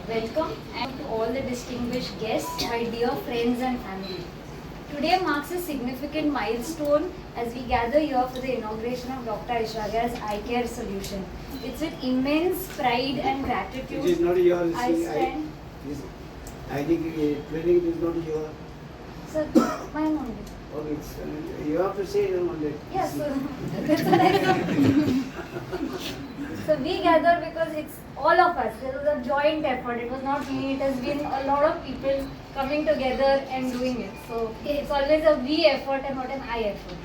Welcome and to all the distinguished guests, my dear friends and family. Today marks a significant milestone as we gather here for the inauguration of Dr. Aishwarya's Eye Care Solution. It's with immense pride and gratitude. It is not yours. I stand. I think training is not your. Sir, mine only. Oh, it's, you have to say on that. Yes, sir. That's what I said. So we gather because it's all of us. There was a joint effort. It was not me. It has been a lot of people coming together and doing it. So it's always a we effort and not an I effort.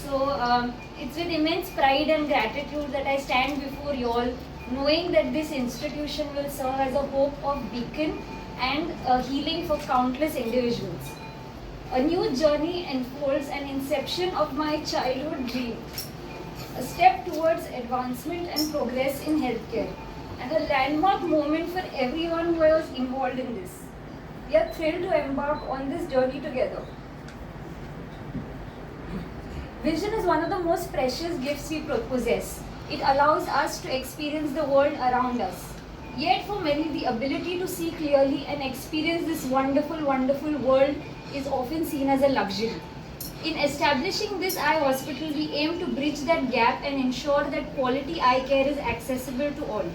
So it's with immense pride and gratitude that I stand before you all, knowing that this institution will serve as a hope of beacon and healing for countless individuals. A new journey unfolds, an inception of my childhood dream, a step towards advancement and progress in healthcare, and a landmark moment for everyone who was involved in this. We are thrilled to embark on this journey together. Vision is one of the most precious gifts we possess. It allows us to experience the world around us. Yet for many, the ability to see clearly and experience this wonderful, wonderful world is often seen as a luxury. In establishing this eye hospital, we aim to bridge that gap and ensure that quality eye care is accessible to all.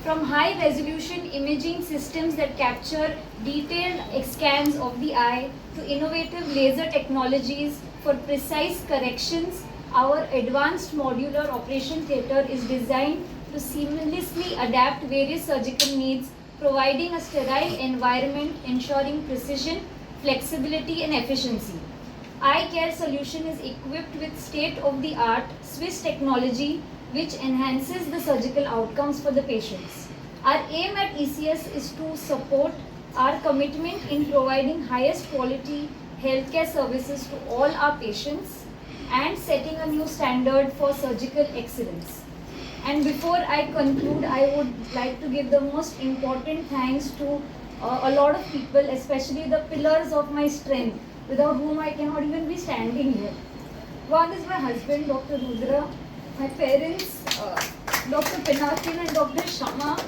From high resolution imaging systems that capture detailed scans of the eye to innovative laser technologies for precise corrections, our advanced modular operation theatre is designed to seamlessly adapt various surgical needs, providing a sterile environment, ensuring precision, flexibility and efficiency. Eye Care Solution is equipped with state-of-the-art Swiss technology which enhances the surgical outcomes for the patients. Our aim at ECS is to support our commitment in providing highest quality healthcare services to all our patients and setting a new standard for surgical excellence. And before I conclude, I would like to give the most important thanks to a lot of people, especially the pillars of my strength, without whom I cannot even be standing here. One is my husband, Dr. Rudra, my parents, Dr. Pinakin and Dr. Shama,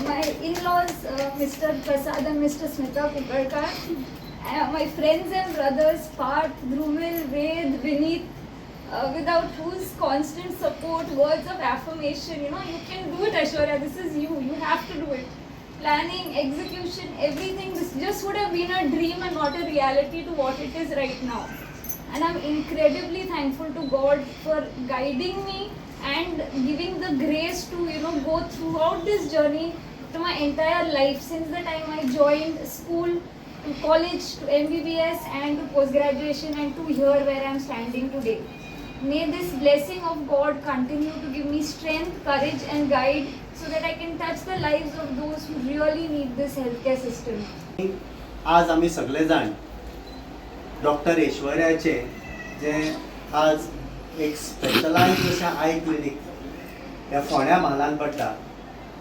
my in-laws, Mr. Prasad and Mr. Smita Kukarkar, my friends and brothers, Parth, Drumil, Ved, Vineet, without whose constant support, words of affirmation, you can do it, Aishwarya, this is you have to do it. Planning, execution, everything, this just would have been a dream and not a reality to what it is right now. And I'm incredibly thankful to God for guiding me and giving the grace to, go throughout this journey to my entire life since the time I joined school, to college, to MBBS and to post-graduation and to here where I'm standing today. May this blessing of God continue to give me strength, courage and guide so that I can touch the lives of those who really need this healthcare system. आज आम्ही सगळे जाण doctor ऐश्वर्याचे जे आज एक specialise अशें I clinic ह्या फोंड्या म्हालान पडटा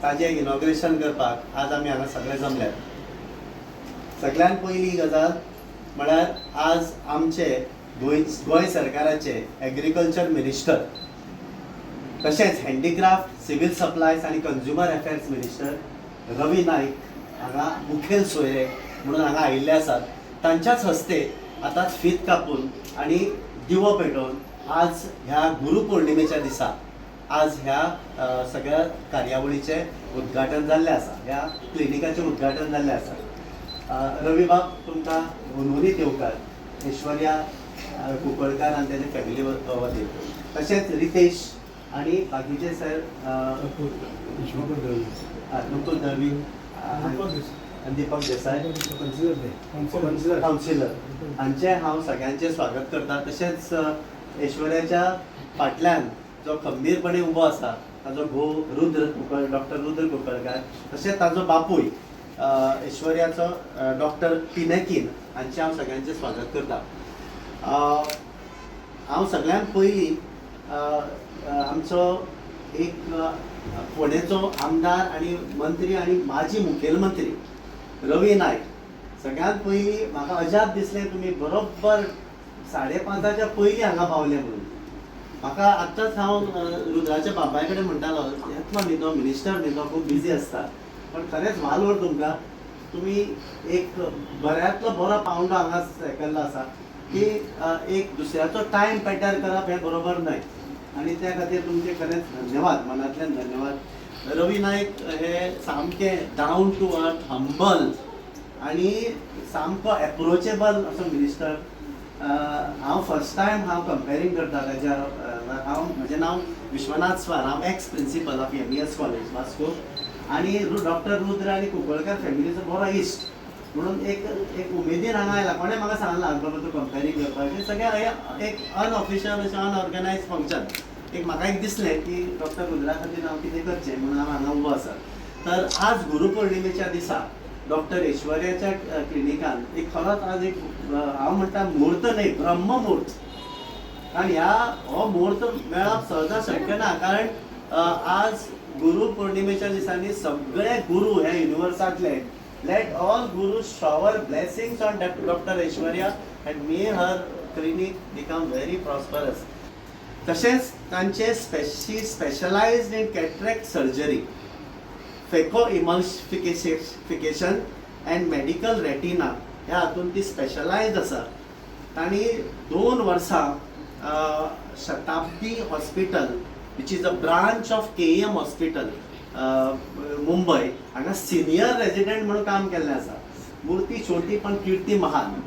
ताजें इनॉग्रेशन करपाक आज आमी हांगा सगळे जमल्यात. सगळ्यान पयली गजाल म्हळ्यार आज आमचे गोंय सरकाराचे एग्रीकल्चर मिनिस्टर तशेंच हँडीक्राफ्ट, सिव्हिल सप्लायज आनी कंज्युमर अफेअर्स मिनिस्टर रवी नाईक हांगा मुखेल सोयरे म्हणून हांगा आयिल्ले आसात. तांच्याच हस्ते आतांच फीत कापून आनी दिवो पेटोवन आज ह्या गुरुपौर्णिमेच्या दिसा आज ह्या सगळ्या कार्यावळीचें उद्घाटन जाल्लें आसा, ह्या क्लिनिकाचें उद्घाटन जाल्लें आसा. रवी बाब तुमकां घुनघुनीत येवकार ऐश्वर्या कुंकळकार आनी तेजे फॅमिली वतीन, तशेंच रितेश आणि बाकीचे सर नुपूर दळवी, दीपक देसाय कावन्सिलर हांचे हांव सगळ्यांचे स्वागत करता. तशेंच ऐश्वर्याच्या फाटल्यान जो खंबीरपणे उबो आसा ताजो घोव डॉक्टर रुद्र कुंकळकार, तशेंच ताजो बापूय ऐश्वर्याचो डॉक्टर पिनाकीन हांचे हांव सगळ्यांचे स्वागत करता. हांव सगळ्यान पयलीं आमचो एक फोंडेचो आमदार आनी मंत्री आनी माजी मुखेलमंत्री रवी नायक, सगळ्यात पयलीं म्हाका अजाप दिसलें तुमी बरोबर 5:30च्या पयलीं हांगा पावले म्हणून. म्हाका आत्ताच हांव रुद्राच्या बाबाय कडेन म्हणटालो येतलो न्ही तो मिनिस्टर न्ही तो खूब बिजी आसता, पण खरेंच वालोर तुमकां तुमी एक बऱ्यांतलो बरो पावंडो हांगा सेकल्लो आसा की एक दुसऱ्याचो टायम पेड्यार करप हें बरोबर न्हय आनी त्या खातीर तुमचे खरेंच धन्यवाद मनांतल्यान धन्यवाद. रवी नायक हे सामकें डावन टू अर्थ हंबल आनी सामको एप्रोचेबल असो मिनिस्टर. हांव फर्स्ट टायम हांव कंपेरींग करता ताच्या म्हजें नांव विश्वनाथ स्वार, हांव ex principle of MES college Vasco आनी डॉक्टर रुद्र आनी कुंकळकर फॅमिलीचो बरो इश्ट म्हणून एक उमेदीन हांगा आयला. कोणें म्हाका सांगलां बाबा तूं कंपेरींग करपाचें सगळें एक अनऑफिशियल अशें अनऑर्गनायज फंक्शन. म्हाका एक दिसलें की डॉक्टर रुद्रा खातीर हांव कितें करचें म्हणून हांव हांगा उबो आसा. तर आज गुरुपौर्णिमेच्या दिसा डॉक्टर ऐश्वर्याच्या क्लिनिकान एक खरोच आज एक हांव म्हणटा मुहूर्त न्हय ब्रह्ममुहूर्त आनी हो मुहूर्त मेळप सहजा शक्य ना कारण आज गुरु पौर्णिमेच्या दिसांनी सगळे गुरु ह्या युनिवर्सांतले let all guru shower blessings on doctor Aishwarya and may her clinic become very prosperous. तशेंच तांचे specialised in cataract surgery, phacoemulsification and medical retina ह्या हातूंत ती स्पेशलायज्ड आसा. तांणी 2 वर्सां Shatabdi hospital which is a branch of KEM hospital Mumbai हांगा senior resident म्हणून काम केल्लें आसा. मुर्ती छोटी पण कीर्ती महान.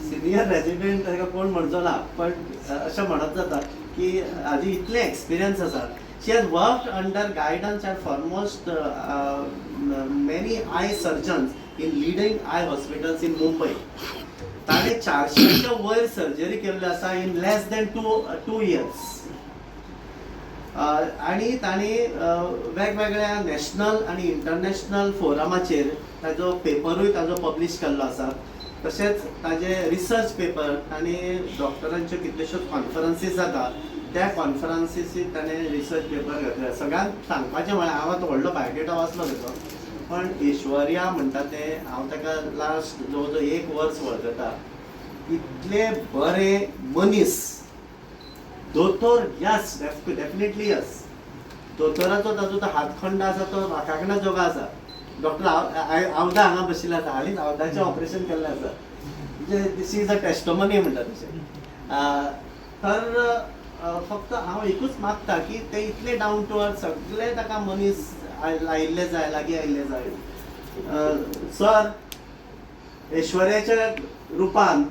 सिनियर रेजिडेंट ताका कोण म्हणचो ना पण अशें म्हणत जाता की हाजी इतले एक्सपिरियन्स आसा. She has worked under guidance and foremost many eye surgeons in leading eye hospitals in Mumbai. ताणे 400च्या वयर सर्जरी केल्ल्यो आसा in less than two years. आनी ताणी वेगवेगळ्या नॅशनल आनी इंटरनॅशनल फोरमाचेर ताजो पेपरूय ताजो पब्लीश केल्लो आसा. तशेंच ताजे रिसर्च पेपर आनी डॉक्टरांच्यो कितल्योश्योच कॉन्फरन्सीस जाता त्या कॉन्फरन्सीसीत ताणें रिसर्च पेपर घातला. सगळ्यांत सांगपाचें म्हळ्यार हांव आतां व्हडलो बायोडेटा वाचलो तेजो पण ऐश्वर्या म्हणटा तें हांव ताका लास्ट जवळ जवळ 1 वर्स वळखता. इतले बरे मनीस. दोतोर यस डेफिनेटली यस. दोतोराचो ताजो तो हातखंड आसा तो म्हाका जोगा आसा. डॉक्टर आवदा हांगा बशिल्लो आसा. हालींच आवदाचें ऑपरेशन केल्लें आसा. म्हणजे दिस इज अ टेस्टमनी म्हणटा तशें. तर फक्त हांव एकूच मागता की ते इतले डावन टू अर्थ सगळे ताका मनीस आयिल्ले जाय लागीं आयिल्ले जाय. सर ऐश्वर्याच्या रुपान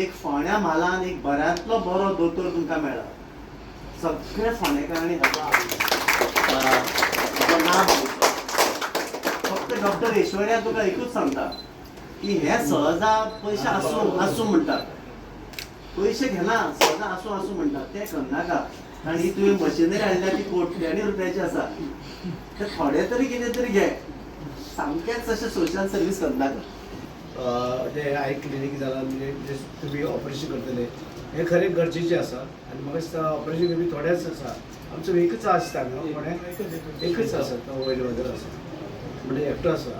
एक फोंड्या म्हालान एक बऱ्यांतलो बरो दोतोर तुमकां मेळ्ळा. सगळे फोंडेकारांनी नांव फक्त डॉक्टर ऐश्वर्या तुका एकूच सांगता की हे सहजा पयशे आसूं म्हणटात. पयशे घेना सहजा आसूं म्हणटात ते करनाका. आनी तुवें मशिनरी हाडल्या ती कोट्यांनी रुपयाची आसा. ते थोडे तरी कितें तरी घे. सामकेंच अशें सोशल सर्वीस करनाका. जे आय क्लिनीक जालां म्हणजे तुमी ऑपरेशन करतले हें खरें गरजेचें आसा आनी म्हाका दिसता ऑपरेशन बी थोडेच आसा. आमचो एकच आसता हांगा कोणें एकच आसा तो वयर वदर आसा म्हणजे एकटो आसा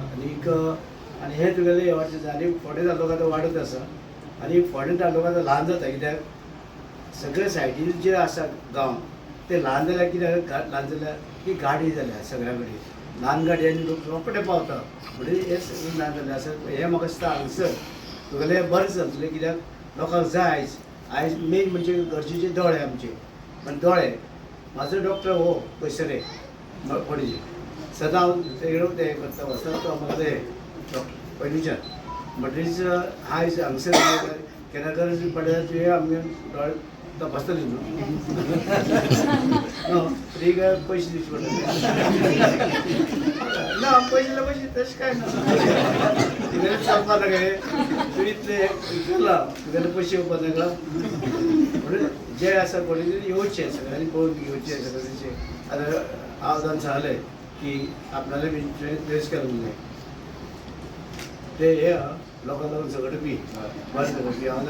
आनी हें तुगेलें आनी फोडें जालो काय तो वाडत आसा आनी फोडें जालो काय तो ल्हान जाता. कित्याक सगळे सायडीन जे आसा गांव ते ल्हान जाल्यार कित्याक ल्हान जाल्यार की गाडी जाल्या सगळ्या कडेन ल्हान गाडी आनी लोक रोखडे पावता म्हणजे हे सगळें ल्हान जालें आसा. हें म्हाका दिसता हांगसर तुगेलें बरें जातलें कित्याक लोकांक जाय आयज मेन म्हणजे गरजेचे दोळे आमचे पण दोळे. म्हाजो डॉक्टर हो पयसरे पणजे सदां हांव ते करता वचता तो म्हाका ते डॉक्टर पयलींच्यान म्हणटरीच आयज हांगसर केन्ना गरज पडल्यार तुवें आमगे दोळे तपासतली न्हू फ्री काय पयशे दिवचे पडटले ना. पयशे तशें कांय ना. तुगेलें चलपा नाका तूं इतलें केलां तुगेले पयशे येवपा नाका म्हणून जे आसा कोणी तरी येवचें सगळ्यांनी पळोवन घेवचें सगळ्यांचें. आतां हांव सांगलें की आपणाले बी ट्रेस केलो म्हणलें ते हे लोकां लागून झगडपी बरें झगडपी हांव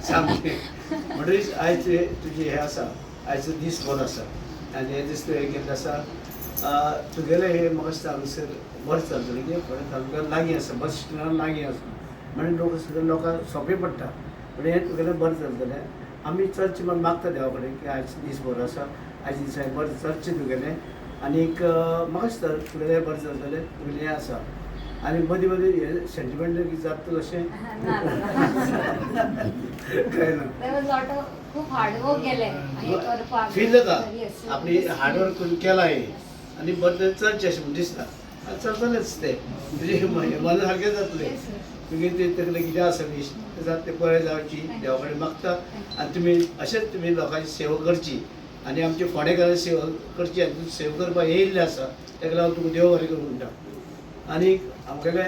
सामकें म्हणटरीच आयज तुजें हें आसा आयचो दीस बरो आसा आनी हे दीस तुवें केल्लो आसा तुगेलें हें म्हाका दिसता हांगसर बरें चलतलें कित्याक फोंड्या तालुक्यान लागीं आसा बस स्टँडार लागीं आसा म्हणून लोकांक सोंपें पडटा म्हणून हें तुगेलें बरें चलतलें. आमी चलचें म्हण मागता देवा कडेन की आयज दीस बरो आसा आयज दिसा बरें चलचें तुगेलें आनीक म्हाका दिसता तुगेलें बरें जातलें तुगेलें हें आसा आनी मदीं मदीं हें सेंटिमेंटल कितें जाता तशें काय ना खूप हार्डवर्क केलें हे करपाक. फील जाता Yes, आपली yes. हार्डवर्क करून केला हे आनी बरें चलचें अशें म्हणून दिसता आनी चलतलेंच तें म्हणजे मन सारकें जातलें Yes, sir. तुमी तकलें कितें आसा विश तें जाता तें बरें जावची देवा कडेन मागता आनी तुमी अशेंच तुमी लोकांची सेवा करची आनी आमचे फोंडेकारांची सेवा करची आनी तुमी सेवा करपाक येयल्ले आसा ताका लागून तुका देव बरें करूं म्हणटा आनी आमगेले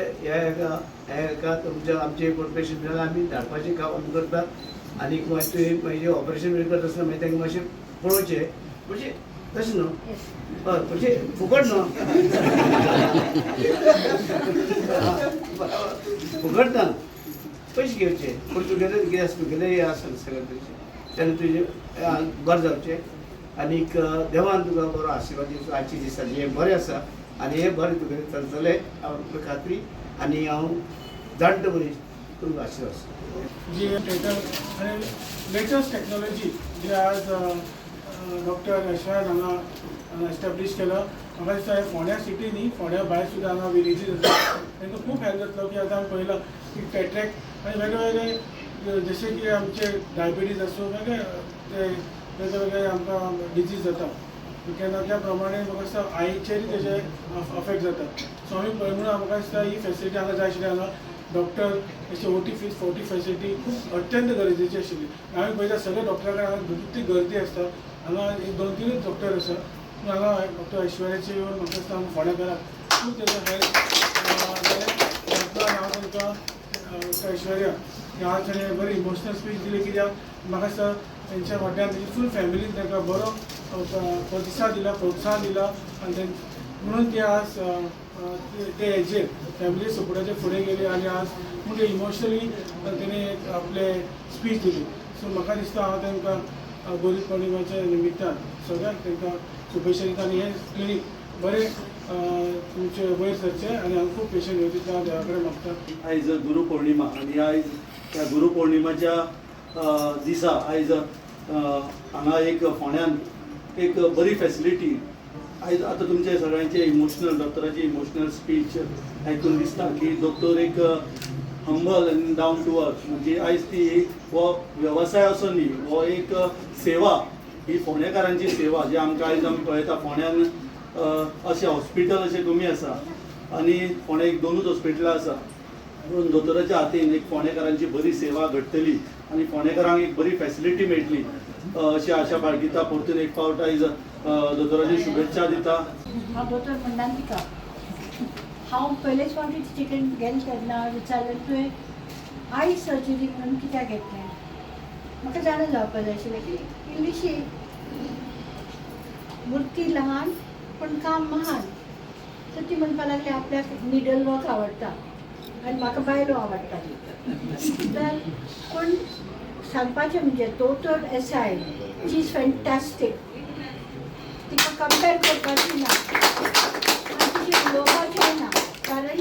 हेका तुमच्या आमचे कोण पेशंट जाल्यार आमी धाडपाचें काम करतात आनी मागीर तुवें मागीर ऑपरेशन बी करता आसतना मागीर तांकां मातशें पळोवचें म्हणजे तशें न्हू Yes. हय म्हणजे फुकट न्हू फुकट ना पयशे घेवचे पूण तुगेले कितें आसा तुगेलें हें आसा सगळें पयशे तेन्ना तुजें बरें जावचें आनीक देवान तुका बरो आशिर्वाद दिवचो आजच्या दिसांनी हें बरें आसा आनी हें बरें तुगेलें चलतलें हांव खात्री आनी हांव जाणटो मनीस तुमकां आशिर्वाद आसा जी थिएटर आणि लेटेस्ट टेक्नॉलॉजी जे आज डॉक्टर यशराज हांगा एस्टॅब्लीश केलं म्हाका दिसता हे फोंड्या सिटी न्ही फोंड्या भायर सुद्दां हांगा विलेजीस आसा तांकां खूब हेल्प जातलो की आतां आमी पळयलां की कॅट्रॅक्ट आनी वेगवेगळे जशे की आमचे डायबिटीज आसूं वेगवेगळे आमकां डिजीज जाता केन्ना त्या प्रमाणे म्हाका दिसता आईचेरय तेजे अफेक्ट जाता सो आमी पळय म्हणून म्हाका दिसता ही फेसिलिटी हांगा जाय आशिल्ली हांगा डॉक्टर अशें ओटी फीस 40 फेसिलिटी खूब अत्यंत गरजेची आशिल्ली आमी पळयता सगळे डॉक्टरा कडेन हांगा तितली गर्दी आसता हांगा एक 2-3 डॉक्टर आसा पूण हांगा डॉक्टर ऐश्वर्याचे येवन म्हाका दिसता हांगा फोंड्याकाराक खूब तेजो हेल्प जालें हांव तांकां डॉक्टर ऐश्वर्या ह्या ताणें बरी इमोशनल स्पीच दिली कित्याक म्हाका दिसता तेंच्या फाटल्यान तेजी फूल फॅमिलीन तांकां बरो प्रतिसाद दिला प्रोत्साहन दिला आनी म्हणून ते आज ते हेजेर फॅमिली सपोर्टाचे फुडें गेले आनी आज म्हणजे इमोशनली तेणी आपले स्पीच दिली सो म्हाका दिसता हांव तांकां गुरू पौर्णिमेच्या निमित्तान सगळ्यांक तांकां शुभेच्छा दिता आनी हें क्लिनीक बरें तुमचे वयर सरचें आनी हांव खूब पेशंट घेवचे त्या देवा कडेन मागता आयज गुरू पौर्णिमा आनी आयज त्या गुरू पौर्णिमेच्या दिसा आयज हांगा एक फोंड्यान एक बरी फॅसिलिटी आयज आतां तुमचे सगळ्यांचे इमोशनल डॉक्टराची इमोशनल स्पीच आयकून दिसता की डॉक्टर एक हंबल आनी डावन टू अर्थ म्हणजे आयज ती हो वेवसाय असो न्ही हो एक सेवा ही फोंडेकारांची सेवा जी आमकां आयज आमी पळयता फोंड्यान अशें हॉस्पिटल अशें कमी आसा आनी फोंड्या एक 2च हॉस्पिटलां आसा म्हणून दोतोराच्या हातीन एक फोंडेकारांची बरी सेवा घडटली आनी फोंडेकारांक एक बरी फॅसिलिटी मेळटली अशी आशा बाळगिता परतून एक फावट आयज दोतोराची शुभेच्छा दिता हांव दोतोर मंडांतिका हांव पयलेच फावटी तिचे कडेन गेले तेन्ना विचारलें तुवें आय सर्जरी म्हणून कित्याक घेतलें म्हाका जाणा जावपाक जाय आशिल्लें की इल्लीशी मुर्ती ल्हान पण काम महान तर ती म्हणपाक लागली आपल्याक निडल वर्क आवडटा आनी म्हाका बायलो आवडटा तर पूण सांगपाचें म्हणजे दोतोर एसाय शी इज फॅन्टास्टीक तिका कंपेर करपाची ना आनी तिची उलोवपाचें ना कारण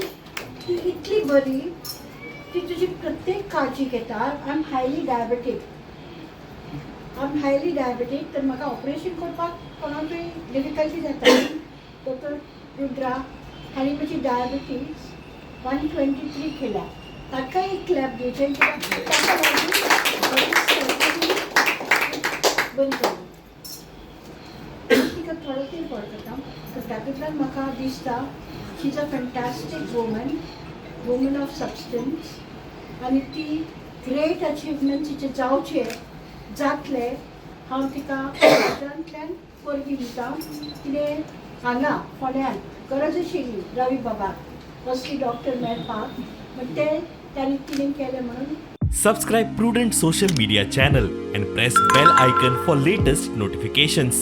ती इतली बरी ती तुजी प्रत्येक काळजी घेता आय एम हायली डायबेटीक तर म्हाका ऑपरेशन करपाक कोणाकूय डिफिकल्टी जाता दोतोर रुद्रा हांणी म्हजी डायबिटीज 123 केल्या ताका एक क्लॅप दिवचें ताका बरी जाली तिका थोडो तेल पडटा तर तातूंतल्यान म्हाका दिसता she is a fantastic woman of substance आनी ती ग्रेट अचिवमेंट्स तिचे जातले हांव तिका घरांतल्यान परबी दिता कितें हांगा फोंड्यान गरज आशिल्ली रवी बाबाक असली डॉक्टर मेळपाक पण तिणें केलें म्हणून Subscribe Prudent social media channel and press bell icon for latest notifications.